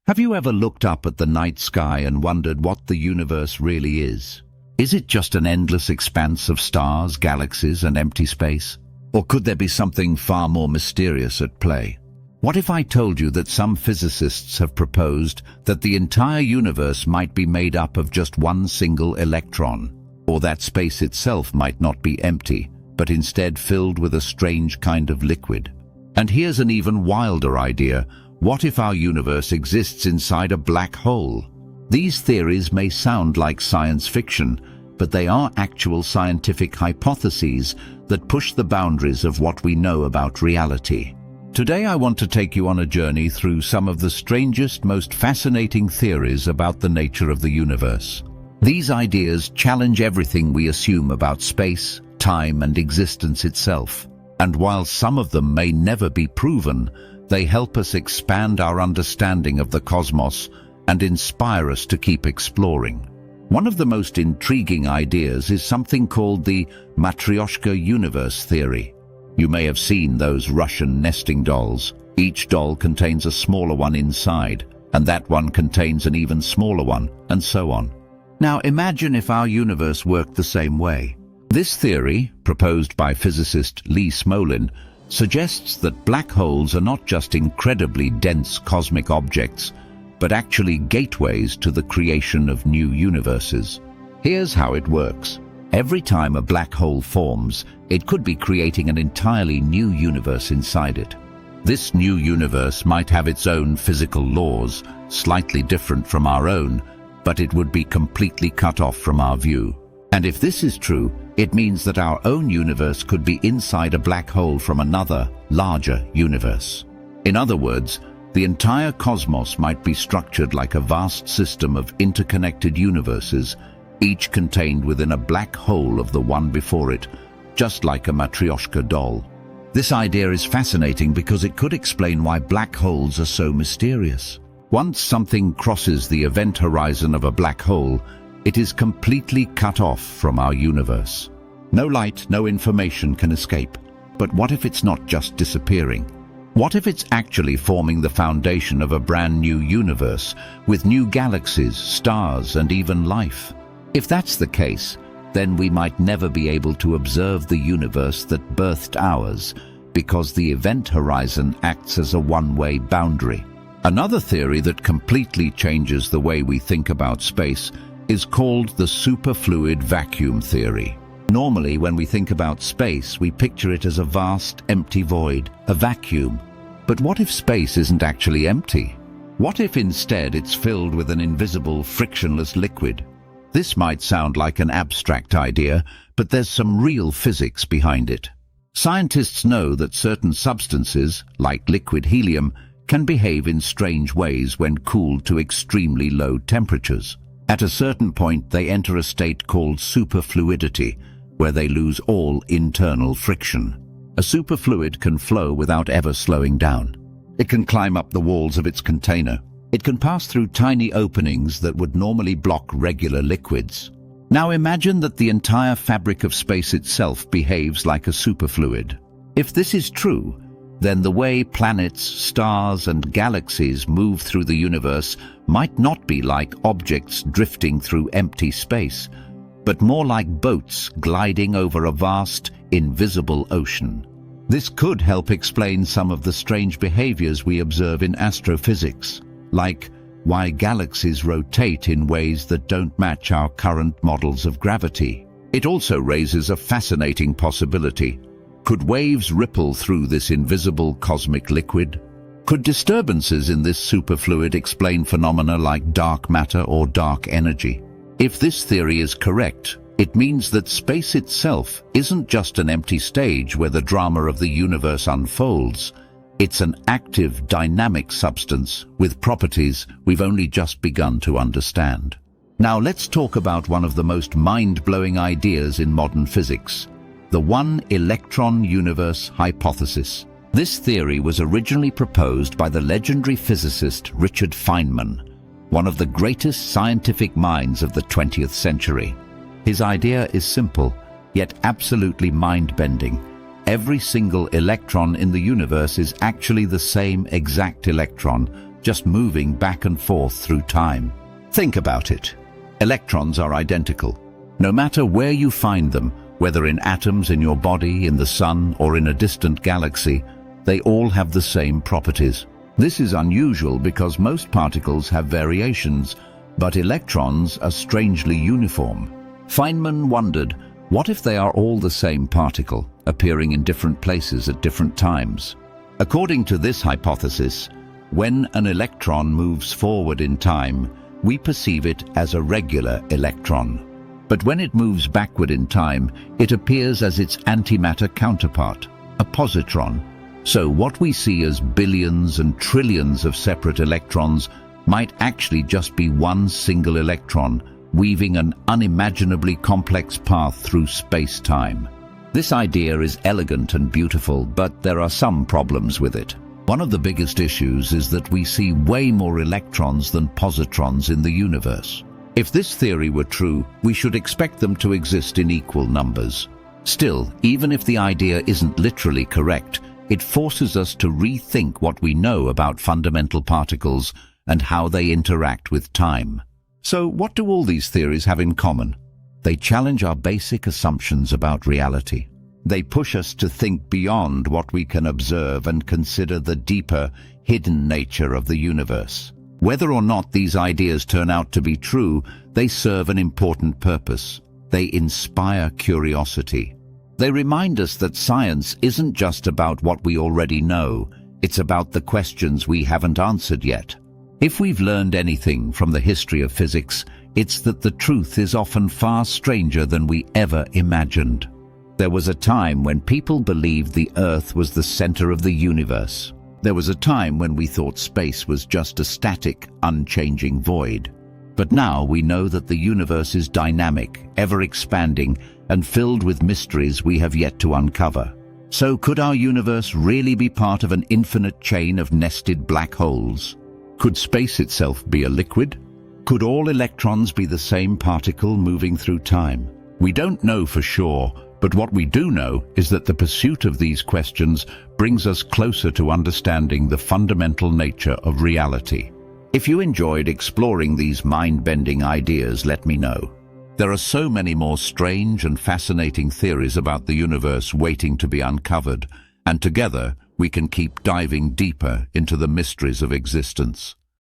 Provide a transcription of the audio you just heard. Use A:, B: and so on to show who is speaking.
A: Have you ever looked up at the night sky and wondered what the universe really is? Is it just an endless expanse of stars, galaxies, and empty space? Or could there be something far more mysterious at play? What if I told you that some physicists have proposed that the entire universe might be made up of just one single electron? Or that space itself might not be empty, but instead filled with a strange kind of liquid? And here's an even wilder idea. What if our universe exists inside a black hole? These theories may sound like science fiction, but they are actual scientific hypotheses that push the boundaries of what we know about reality. Today I want to take you on a journey through some of the strangest, most fascinating theories about the nature of the universe. These ideas challenge everything we assume about space, time, and existence itself. And while some of them may never be proven, they help us expand our understanding of the cosmos and inspire us to keep exploring. One of the most intriguing ideas is something called the Matryoshka Universe theory. You may have seen those Russian nesting dolls. Each doll contains a smaller one inside, and that one contains an even smaller one, and so on. Now imagine if our universe worked the same way. This theory, proposed by physicist Lee Smolin, suggests that black holes are not just incredibly dense cosmic objects, but actually gateways to the creation of new universes. Here's how it works. Every time a black hole forms, it could be creating an entirely new universe inside it. This new universe might have its own physical laws, slightly different from our own, but it would be completely cut off from our view. And if this is true, it means that our own universe could be inside a black hole from another, larger universe. In other words, the entire cosmos might be structured like a vast system of interconnected universes, each contained within a black hole of the one before it, just like a Matryoshka doll. This idea is fascinating because it could explain why black holes are so mysterious. Once something crosses the event horizon of a black hole, it is completely cut off from our universe. No light, no information can escape. But what if it's not just disappearing? What if it's actually forming the foundation of a brand new universe, with new galaxies, stars, and even life? If that's the case, then we might never be able to observe the universe that birthed ours, because the event horizon acts as a one-way boundary. Another theory that completely changes the way we think about space is called the superfluid vacuum theory. Normally, when we think about space, we picture it as a vast, empty void, a vacuum. But what if space isn't actually empty? What if instead it's filled with an invisible, frictionless liquid? This might sound like an abstract idea, but there's some real physics behind it. Scientists know that certain substances, like liquid helium, can behave in strange ways when cooled to extremely low temperatures. At a certain point, they enter a state called superfluidity, where they lose all internal friction. A superfluid can flow without ever slowing down. It can climb up the walls of its container. It can pass through tiny openings that would normally block regular liquids. Now imagine that the entire fabric of space itself behaves like a superfluid. If this is true, then the way planets, stars, and galaxies move through the universe might not be like objects drifting through empty space, but more like boats gliding over a vast, invisible ocean. This could help explain some of the strange behaviors we observe in astrophysics, like why galaxies rotate in ways that don't match our current models of gravity. It also raises a fascinating possibility. Could waves ripple through this invisible cosmic liquid? Could disturbances in this superfluid explain phenomena like dark matter or dark energy? If this theory is correct, it means that space itself isn't just an empty stage where the drama of the universe unfolds. It's an active, dynamic substance with properties we've only just begun to understand. Now let's talk about one of the most mind-blowing ideas in modern physics: the One Electron Universe hypothesis. This theory was originally proposed by the legendary physicist Richard Feynman, one of the greatest scientific minds of the 20th century. His idea is simple, yet absolutely mind-bending. Every single electron in the universe is actually the same exact electron, just moving back and forth through time. Think about it. Electrons are identical. No matter where you find them, whether in atoms in your body, in the sun, or in a distant galaxy, they all have the same properties. This is unusual because most particles have variations, but electrons are strangely uniform. Feynman wondered, what if they are all the same particle, appearing in different places at different times? According to this hypothesis, when an electron moves forward in time, we perceive it as a regular electron. But when it moves backward in time, it appears as its antimatter counterpart, a positron. So what we see as billions and trillions of separate electrons might actually just be one single electron, weaving an unimaginably complex path through space-time. This idea is elegant and beautiful, but there are some problems with it. One of the biggest issues is that we see way more electrons than positrons in the universe. If this theory were true, we should expect them to exist in equal numbers. Still, even if the idea isn't literally correct, it forces us to rethink what we know about fundamental particles and how they interact with time. So what do all these theories have in common? They challenge our basic assumptions about reality. They push us to think beyond what we can observe and consider the deeper, hidden nature of the universe. Whether or not these ideas turn out to be true, they serve an important purpose. They inspire curiosity. They remind us that science isn't just about what we already know, it's about the questions we haven't answered yet. If we've learned anything from the history of physics, it's that the truth is often far stranger than we ever imagined. There was a time when people believed the Earth was the center of the universe. There was a time when we thought space was just a static, unchanging void. But now we know that the universe is dynamic, ever-expanding, and filled with mysteries we have yet to uncover. So could our universe really be part of an infinite chain of nested black holes? Could space itself be a liquid? Could all electrons be the same particle moving through time? We don't know for sure, but what we do know is that the pursuit of these questions brings us closer to understanding the fundamental nature of reality. If you enjoyed exploring these mind-bending ideas, let me know. There are so many more strange and fascinating theories about the universe waiting to be uncovered, and together we can keep diving deeper into the mysteries of existence.